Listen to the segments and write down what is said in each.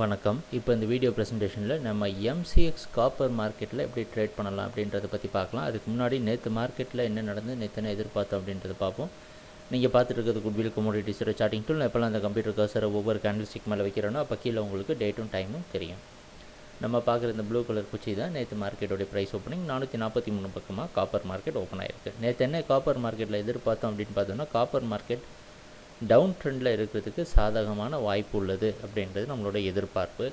வணக்கம். இப்போ இந்த வீடியோ ப்ரெசன்டேஷனில் நம்ம எம்சிஎக்ஸ் காப்பர் மார்க்கெட்டில் எப்படி ட்ரேட் பண்ணலாம் அப்படின்றத பற்றி பார்க்கலாம். அதுக்கு முன்னாடி நேற்று மார்க்கெட்டில் என்ன நடந்து நேற்று என்ன எதிர்பார்த்தோம் அப்படின்றத பார்ப்போம். நீங்கள் பார்த்துட்டு இருக்கிறது குட்வில் கமோடிட்டிஸோட சார்ட்டிங் டூல். நான் எப்போல்லாம் அந்த கம்ப்யூட்டர் கர்சரை ஒவ்வொரு கேண்டில்ஸ்டிக் மேலே வைக்கிறேனோ அப்போ கீழே உங்களுக்கு டேட்டும் டைமும் தெரியும். நம்ம பார்க்குற இந்த ப்ளூ கலர் குச்சி தான் நேற்று மார்க்கெட்டோடைய ப்ரைஸ் ஓப்பனிங் 443 பக்கமாக காப்பர் மார்க்கெட் ஓப்பன் ஆயிருக்கு. நேற்று என்ன காப்பர் மார்க்கெட்டில் எதிர்பார்த்தோம் அப்படின்னு பார்த்தோம்னா காப்பர் மார்க்கெட் டவுன் ட்ரெண்டில் இருக்கிறதுக்கு சாதகமான வாய்ப்பு உள்ளது அப்படின்றது நம்மளோட எதிர்பார்ப்பு.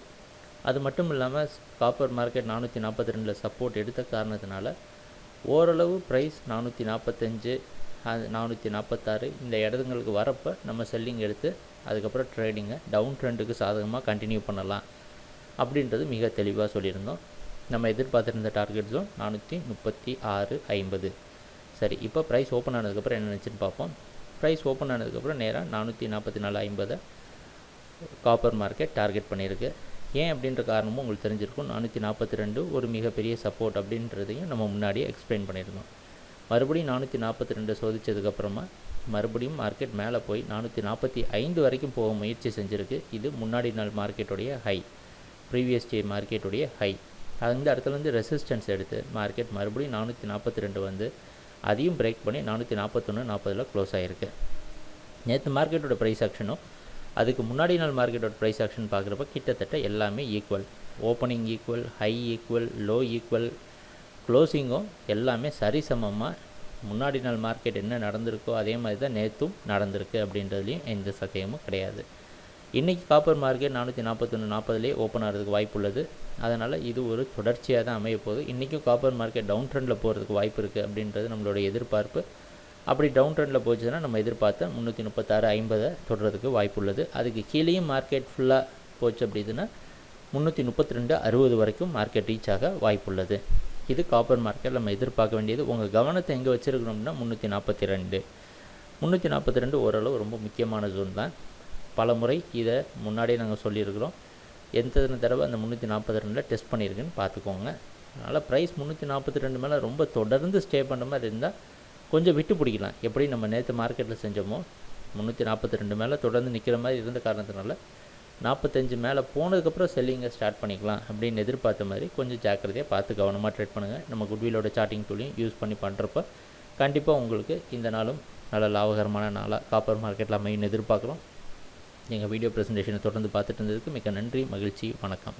அது மட்டும் இல்லாமல் காப்பர் மார்க்கெட் 442 சப்போர்ட் எடுத்த காரணத்தினால ஓரளவு ப்ரைஸ் 445 446 இந்த இடங்களுக்கு வரப்போ நம்ம செல்லிங் எடுத்து அதுக்கப்புறம் ட்ரேடிங்கை டவுன் ட்ரெண்டுக்கு சாதகமாக கண்டினியூ பண்ணலாம் அப்படின்றது மிக தெளிவாக சொல்லியிருந்தோம். நம்ம எதிர்பார்த்துருந்த டார்கெட் ஜோன் 436.50. சரி, இப்போ ப்ரைஸ் ஓப்பன் ஆனதுக்கப்புறம் என்ன நினச்சின்னு பார்ப்போம். ப்ரைஸ் ஓப்பன் ஆனதுக்கப்புறம் நேராக 444.50 காப்பர் மார்க்கெட் டார்கெட் பண்ணியிருக்கு. ஏன் அப்படின்ற காரணமும் உங்களுக்கு தெரிஞ்சிருக்கும். 442 ஒரு மிகப்பெரிய சப்போர்ட் அப்படின்றதையும் நம்ம முன்னாடியே எக்ஸ்பிளைன் பண்ணியிருந்தோம். மறுபடியும் 442 சோதித்ததுக்கப்புறமா மறுபடியும் மார்க்கெட் மேலே போய் 445 வரைக்கும் போக முயற்சி செஞ்சுருக்கு. இது முன்னாடி நாள் மார்க்கெட்டுடைய ஹை, ப்ரீவியஸ் டே மார்க்கெட்டுடைய ஹை. அந்த இடத்துலேருந்து ரெசிஸ்டன்ஸ் எடுத்து மார்க்கெட் மறுபடியும் 442 வந்து அதையும் பிரேக் பண்ணி 441.40 க்ளோஸ் ஆகிருக்கு. நேற்று மார்க்கெட்டோட ப்ரைஸ் ஆக்ஷனும் அதுக்கு முன்னாடி நாள் மார்க்கெட்டோட ப்ரைஸ் ஆக்ஷன் பார்க்குறப்ப கிட்டத்தட்ட எல்லாமே equal. Opening equal, high equal, low equal, க்ளோசிங்கும் எல்லாமே சரிசமமாக முன்னாடி நாள் மார்க்கெட் என்ன நடந்திருக்கோ அதே மாதிரி தான் நேற்றும் நடந்திருக்கு அப்படின்றதுலையும் எந்த சந்தேகமும் கிடையாது. இன்றைக்கி காப்பர் மார்க்கெட் 441.40 ஓப்பன் ஆகிறதுக்கு வாய்ப்பு உள்ளது. அதனால் இது ஒரு தொடர்ச்சியாக தான் அமைய போகுது. இன்றைக்கும் காப்பர் மார்க்கெட் டவுன் ட்ரெண்டில் போகிறதுக்கு வாய்ப்பு இருக்குது அப்படின்றது நம்மளோட எதிர்பார்ப்பு. அப்படி டவுன் ட்ரெண்டில் போச்சுன்னா நம்ம எதிர்பார்த்த 336.50 தொடுறதுக்கு வாய்ப்பு உள்ளது. அதுக்கு கீழேயும் மார்க்கெட் ஃபுல்லாக போச்சு அப்படின்னா 332.60 வரைக்கும் மார்க்கெட் ரீச் ஆக வாய்ப்பு உள்ளது. இது காப்பர் மார்க்கெட் நம்ம எதிர்பார்க்க வேண்டியது. உங்கள் கவனத்தை எங்கே வச்சுருக்கணும்னா 342 ஓரளவு ரொம்ப முக்கியமான ஜோன் தான். பல முறை இதை முன்னாடியே நாங்கள் சொல்லியிருக்கிறோம். எத்தனை தடவை அந்த 342 டெஸ்ட் பண்ணியிருக்குன்னு பார்த்துக்கோங்க. அதனால் ப்ரைஸ் 342 மேலே ரொம்ப தொடர்ந்து ஸ்டே பண்ணுற மாதிரி இருந்தால் கொஞ்சம் விட்டு பிடிக்கலாம். எப்படி நம்ம நேற்று மார்க்கெட்டில் செஞ்சோமோ 342 மேலே தொடர்ந்து நிற்கிற மாதிரி இருந்த காரணத்தினால 45 மேலே போனதுக்கப்புறம் செல்லிங்கை ஸ்டார்ட் பண்ணிக்கலாம் அப்படின்னு எதிர்பார்த்த மாதிரி கொஞ்சம் ஜாக்கிரதையாக பார்த்து கவனமாக ட்ரேட் பண்ணுங்கள். நம்ம குட்விலோட சார்ட்டிங் டூலையும் யூஸ் பண்ணி பண்ணுறப்ப கண்டிப்பாக உங்களுக்கு இந்த நாளும் நல்ல லாபகரமான நாளாக காப்பர் மார்க்கெட்டில் அமையும் எதிர்பார்க்குறோம். எங்கள் வீடியோ ப்ரெசன்டேஷனை தொடர்ந்து பார்த்துட்டு இருந்ததுக்கு மிக்க நன்றி, மகிழ்ச்சி, வணக்கம்.